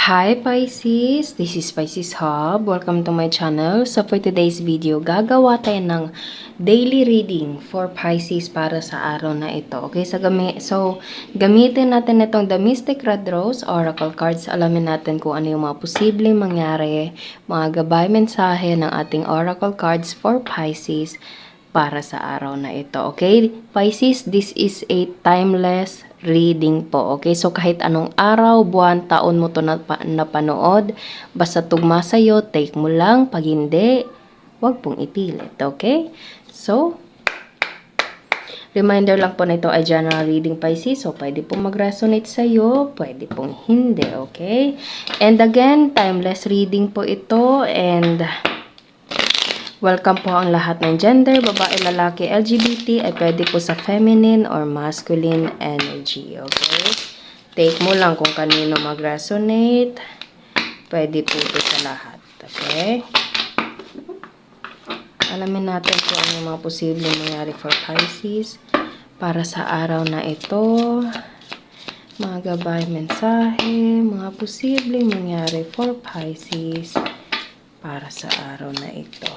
Hi Pisces! This is Pisces Hub. Welcome to my channel. So for today's video, gagawa tayo ng daily reading for Pisces para sa araw na ito. Okay, so gamitin natin itong The Mystic Red Rose Oracle Cards. Alamin natin kung ano yung mga posibleng mangyari, mga gabay mensahe ng ating Oracle Cards for Pisces para sa araw na ito. Okay, Pisces, this is a timeless reading po. Okay, so kahit anong araw, buwan, taon mo to napanood, basta tugma sa'yo, take mo lang. Pag hindi, wag pong ipilit. Okay, so reminder lang po na ito ay general reading, Pisces. So, pwede pong mag-resonate sa'yo, pwede pong hindi, okay? And again, timeless reading po ito. And welcome po ang lahat ng gender, babae, lalaki, LGBT, ay pwede po sa feminine or masculine energy, okay? Take mo lang kung kanino mag-resonate. Pwede po ito sa lahat, okay? Alamin natin kung ano yung mga posibleng mangyari for Pisces para sa araw na ito. Mga gabay mensahe, mga posibleng mangyari for Pisces para sa araw na ito.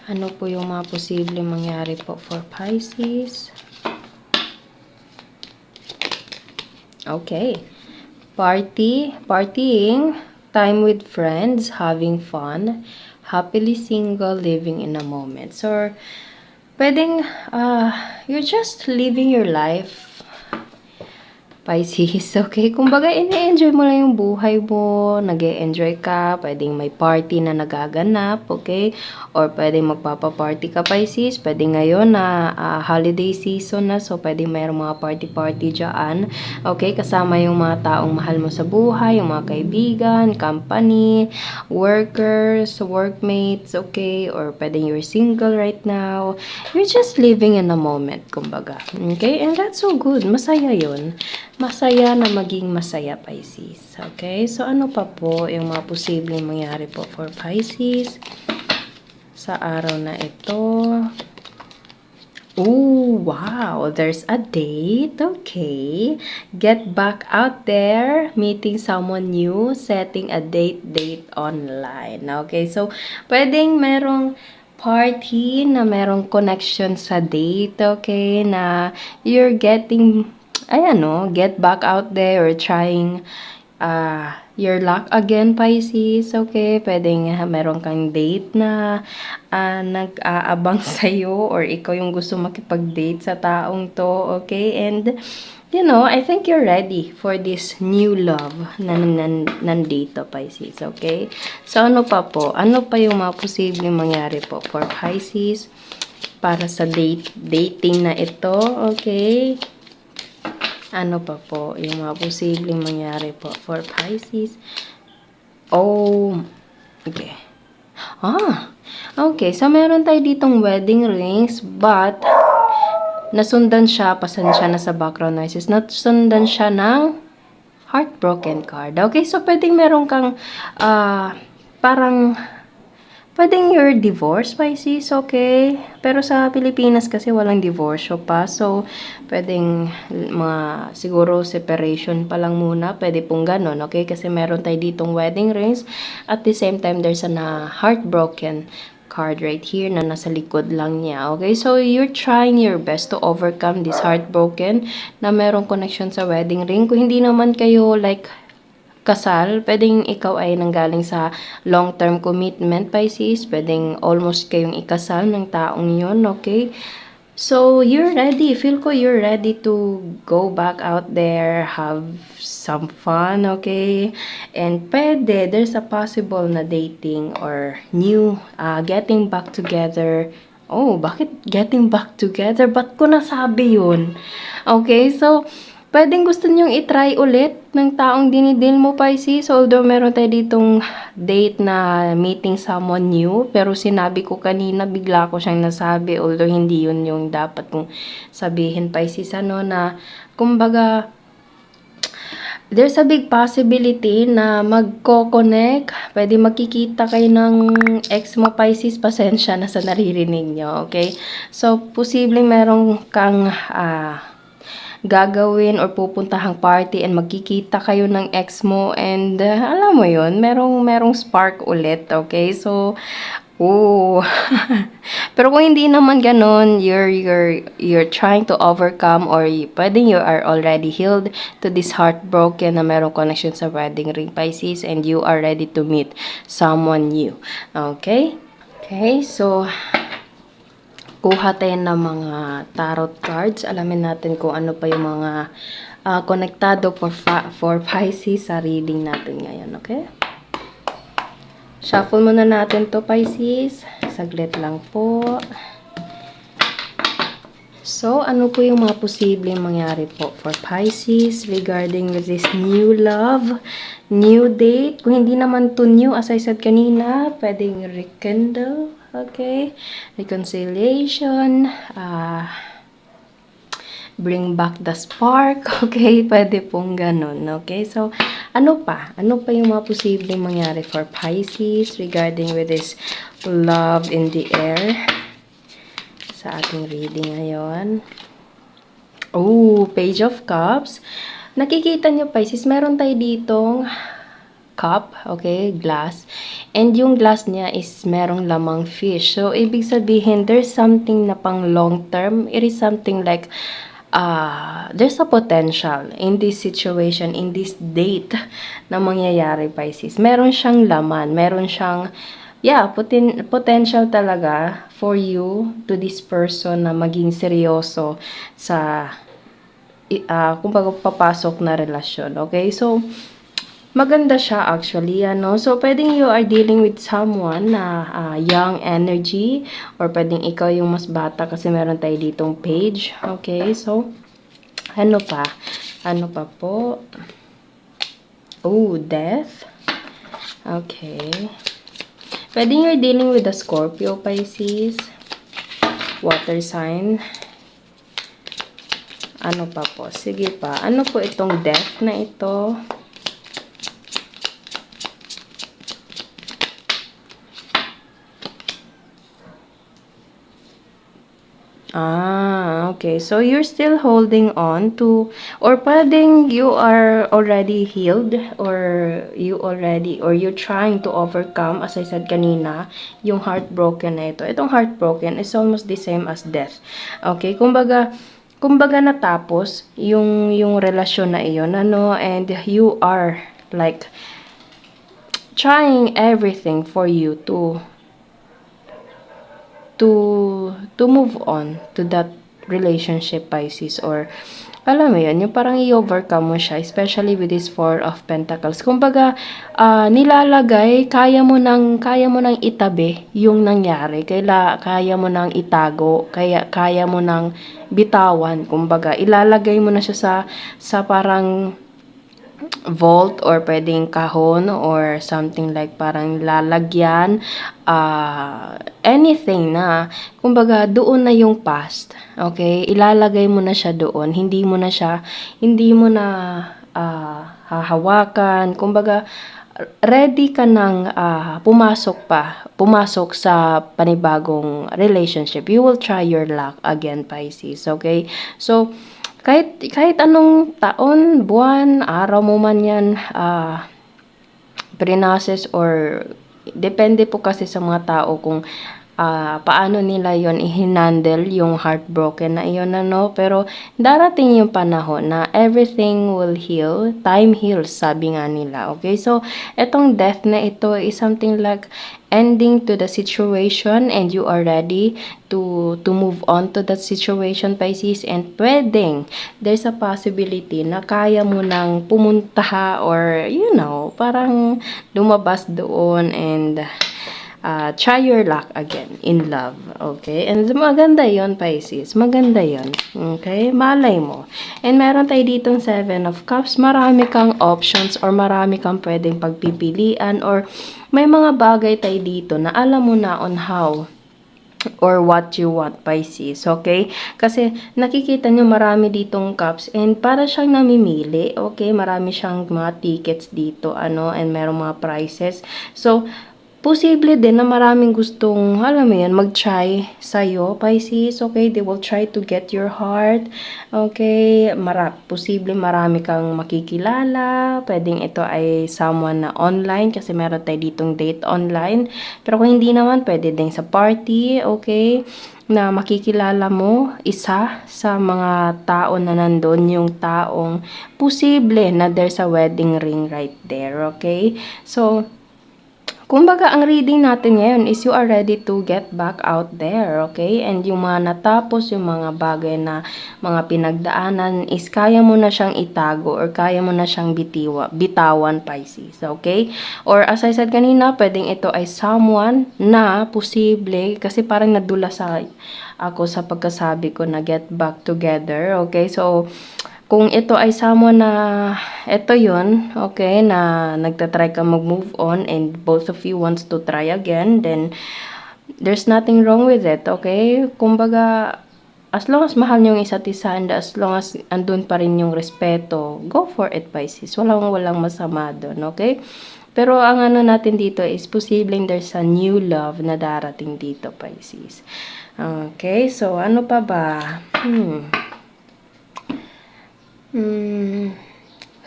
Ano po yung mga posibleng mangyari po for Pisces? Okay. Partying, time with friends, having fun, happily single, living in a moment. So, pwedeng, you're just living your life, Pisces, okay? Kumbaga, ine-enjoy mo lang yung buhay mo, nag-e-enjoy ka, pwedeng may party na nagaganap, okay? Or pwedeng magpapaparty ka, Pisces, pwedeng ngayon na holiday season na, so pwedeng mayroong mga party-party dyan, okay? Kasama yung mga taong mahal mo sa buhay, yung mga kaibigan, company, workers, workmates, okay? Or pwedeng you're single right now, you're just living in a moment, kumbaga, okay? And that's so good, masaya yun. Masaya na maging masaya, Pisces. Okay? So, ano pa po yung mga posibleng mangyari po for Pisces sa araw na ito? Oh, wow! There's a date. Okay. Get back out there, meeting someone new, setting a date online. Okay? So, pwedeng merong party na merong connection sa date. Okay? Na you're getting get back out there or trying your luck again, Pisces, okay? Pwedeng meron kang date na nag-aabang sa'yo or ikaw yung gusto makipag-date sa taong to, okay? And, I think you're ready for this new love na nandito, Pisces, okay? So, ano pa po? Ano pa yung mga posibleng mangyari po for Pisces para sa dating na ito, okay? Ano pa po yung mga posibleng mangyari po for Pisces? Oh, okay. Okay. So, meron tayo ditong wedding rings, but nasundan siya, pasensya na sa background noises, nasundan siya ng heartbroken card. Okay, so pwedeng meron kang pwedeng you're divorced, Pisces, okay? Pero sa Pilipinas kasi walang divorce pa. So, pwedeng siguro separation pa lang muna. Pwede pong ganon, okay? Kasi meron tayo ditong wedding rings. At the same time, there's a heartbroken card right here na nasa likod lang niya, okay? So, you're trying your best to overcome this heartbroken na merong connection sa wedding ring. Kung hindi naman kayo kasal, pwedeng ikaw ay nanggaling sa long-term commitment, Pisces. Pwedeng almost kayong ikasal ng taong yun, okay? So, you're ready. Feel ko you're ready to go back out there, have some fun, okay? And there's a possible na dating or new, getting back together. Oh, bakit getting back together? Ba't ko nasabi yun? Okay, so, pwedeng gusto nyong itry ulit ng taong dinidil mo, Pisces. Although meron tayo ditong date na meeting someone new. Pero sinabi ko kanina, bigla ko siyang nasabi. Although hindi yun yung dapat kong sabihin, Pisces. Na kumbaga, there's a big possibility na magko-connect. Pwede magkikita kayo ng ex mo, Pisces. Pasensya na sa naririnig nyo, okay? So, posibleng meron kang gagawin or pupuntahang party and magkikita kayo ng ex mo and alam mo yon, merong spark ulit, okay? So, oh. Pero kung hindi naman ganon, you're trying to overcome or pwedeng you are already healed to this heartbroken na merong connection sa wedding ring, Pisces, and you are ready to meet someone new. Okay? Okay, so kuha tayo ng mga tarot cards. Alamin natin kung ano pa yung mga konektado for Pisces sa reading natin ngayon, okay? Shuffle muna natin to, Pisces. Saglit lang po. So, ano po yung mga posibleng mangyari po for Pisces regarding with this new love, new date? Kung hindi naman to new, as I said kanina, pwedeng rekindle, okay? Reconciliation, bring back the spark, okay? Pwede pong ganun, okay? So, ano pa? Ano pa yung mga posibleng mangyari for Pisces regarding with this love in the air sa ating reading ngayon? Oh, Page of Cups. Nakikita nyo, Pisces, meron tayo ditong cup, okay, glass. And yung glass niya is merong lamang fish. So, ibig sabihin, there's something na pang long term. It is something like there's a potential in this situation, in this date na mangyayari, Pisces. Meron siyang laman, meron siyang, potential talaga for you to this person na maging seryoso sa, kumbaga, papasok na relasyon, okay? So, maganda siya actually, ano. So, pwedeng you are dealing with someone na young energy or pwedeng ikaw yung mas bata kasi meron tayo ditong page. Okay, so, ano pa? Ano pa po? Oh, death. Okay. Pwedeng you're dealing with a Scorpio, Pisces. Water sign. Ano pa po? Sige pa. Ano po itong death na ito? Okay. So, you're still holding on to, or pwedeng you are already healed, or you're trying to overcome, as I said kanina, yung heartbroken na ito. Itong heartbroken is almost the same as death. Okay? Kumbaga natapos yung relasyon na iyon, ano, and you are like trying everything for you to move on to that relationship, Pisces, or alam mo yun, yung parang i-overcome mo siya, especially with this Four of Pentacles. Kumbaga, kaya mo nang itabi yung nangyari, kaya mo nang itago, kaya mo nang bitawan, kumbaga, ilalagay mo na siya sa parang vault or pwedeng kahon or something like parang lalagyan, anything na, kumbaga, doon na yung past, okay? Ilalagay mo na siya doon, hindi mo na hahawakan, kumbaga, ready ka nang pumasok sa panibagong relationship. You will try your luck again, Pisces, okay? So, kahit anong taon, buwan, araw mo man yan, pre-process or depende po kasi sa mga tao kung paano nila yon i-handle yung heartbroken na iyon, ano. Pero darating yung panahon na everything will heal. Time heals, sabi nga nila. Okay, so etong death na ito is something like ending to the situation and you are ready to move on to that situation, Pisces. And pwedeng there's a possibility na kaya mo nang pumunta or parang lumabas doon and try your luck again in love, okay? And maganda yon, Pisces. Maganda yon, okay? Malay mo. And meron tayo ditong Seven of Cups. Marami kang options or marami kang pwedeng pagpipilian or may mga bagay tayo dito na alam mo na on how or what you want, Pisces, okay? Kasi nakikita nyo marami ditong cups and para siyang namimili, okay? Marami siyang mga tickets dito, ano, and merong mga prices. So, posible din na maraming gustong, alam mo yan, mag-try sa'yo, Pisces, okay? They will try to get your heart, okay? Posible marami kang makikilala, pwedeng ito ay someone na online, kasi meron tayo ditong date online, pero kung hindi naman, pwede din sa party, okay? Na makikilala mo, isa sa mga tao na nandun, yung taong posible na there's a wedding ring right there, okay? So, kumbaga, ang reading natin ngayon is you are ready to get back out there, okay? And yung mga natapos, yung mga bagay na mga pinagdaanan is kaya mo na siyang itago or kaya mo na siyang bitawan, Pisces, okay? Or as I said kanina, pwedeng ito ay someone na posible, kasi parang nadula sa ako sa pagkasabi ko na get back together, okay? So, kung ito ay someone na, ito yun, okay, na nagtatry ka mag-move on and both of you wants to try again, then there's nothing wrong with it, okay? Kumbaga, as long as mahal niyo yung isa't isa and as long as andun pa rin yung respeto, go for it, Pisces. Walang masama dun, okay? Pero ang ano natin dito is posibleng there's a new love na darating dito, Pisces. Okay, so ano pa ba?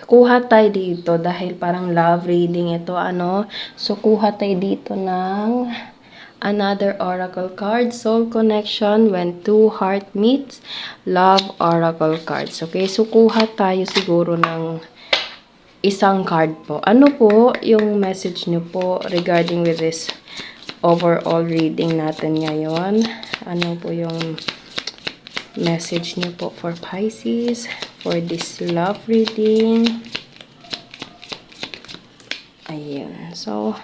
Kuha tayo dito dahil parang love reading ito, ano. So, kuha tayo dito ng another oracle card, soul connection when two heart meets, love oracle cards. Okay, so kuha tayo siguro ng isang card po. Ano po yung message nyo po regarding with this overall reading natin ngayon? Ano po yung message niyo po for Pisces for this love reading? Ayun. So,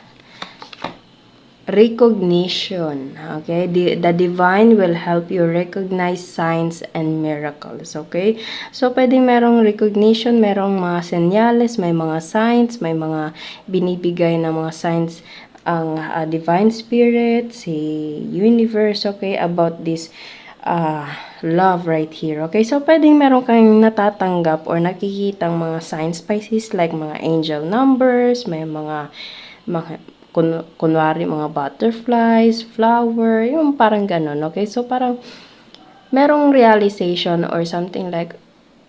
recognition. Okay? The divine will help you recognize signs and miracles. Okay? So, pwedeng merong recognition, merong mga senyales, may mga signs, may mga binibigay na mga signs ang divine spirit, si universe, okay, about this love right here. Okay, so pwedeng meron kang natatanggap or nakikitang mga signs, Pisces, like mga angel numbers, may mga kunwari mga butterflies, flower, yung parang ganun. Okay, so parang merong realization or something like,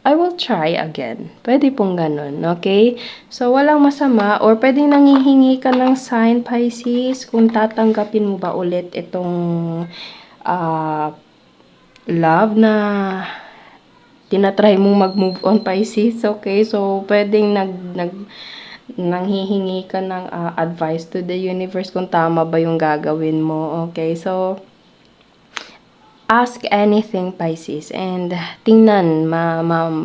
I will try again. Pwede pong ganun, okay? So, walang masama or pwedeng nangihingi ka ng sign, Pisces, kung tatanggapin mo ba ulit itong love na tinatry mong mag-move on, Pisces, okay? So, pwedeng nanghihingi ka ng advice to the universe kung tama ba yung gagawin mo, okay? So, ask anything, Pisces, and tingnan,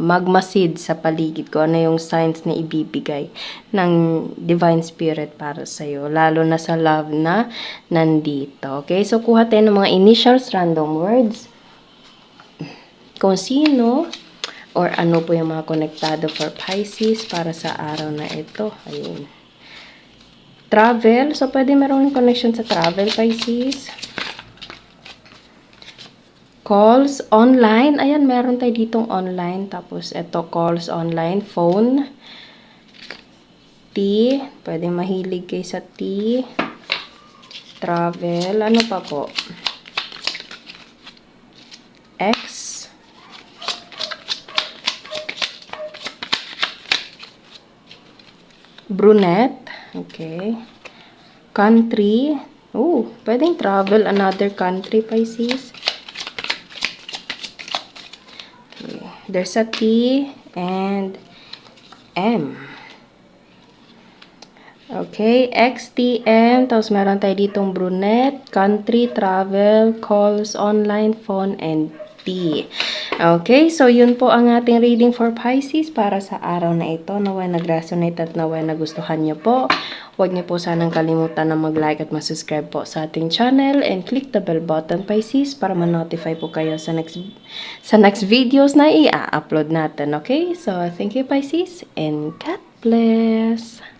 magmasid sa paligid ko ano yung signs na ibibigay ng Divine Spirit para sa'yo, lalo na sa love na nandito. Okay, so kuha tayo ng mga initials, random words, kung sino or ano po yung mga konektado for Pisces para sa araw na ito. Ayun. Travel, so pwede merong connection sa travel, Pisces. Calls online. Ayan, meron tayo ditong online. Tapos, ito, calls online. Phone. T. Pwede mahilig kayo sa T. Travel. Ano pa po? X. Brunette. Okay. Country. Oh, pwedeng travel another country, Pisces. There's a T and M. Okay, XTM. Tapos meron tayo ditong brunette, country, travel, calls, online, phone, and T. Okay, so yun po ang ating reading for Pisces para sa araw na ito. Naway nag-resonate at naway nagustuhan nyo po. Huwag niyo po sanang kalimutan na mag-like at mag-subscribe po sa ating channel and click the bell button, Pisces, para ma-notify po kayo sa next videos na i-upload natin. Okay, so thank you, Pisces, and God bless!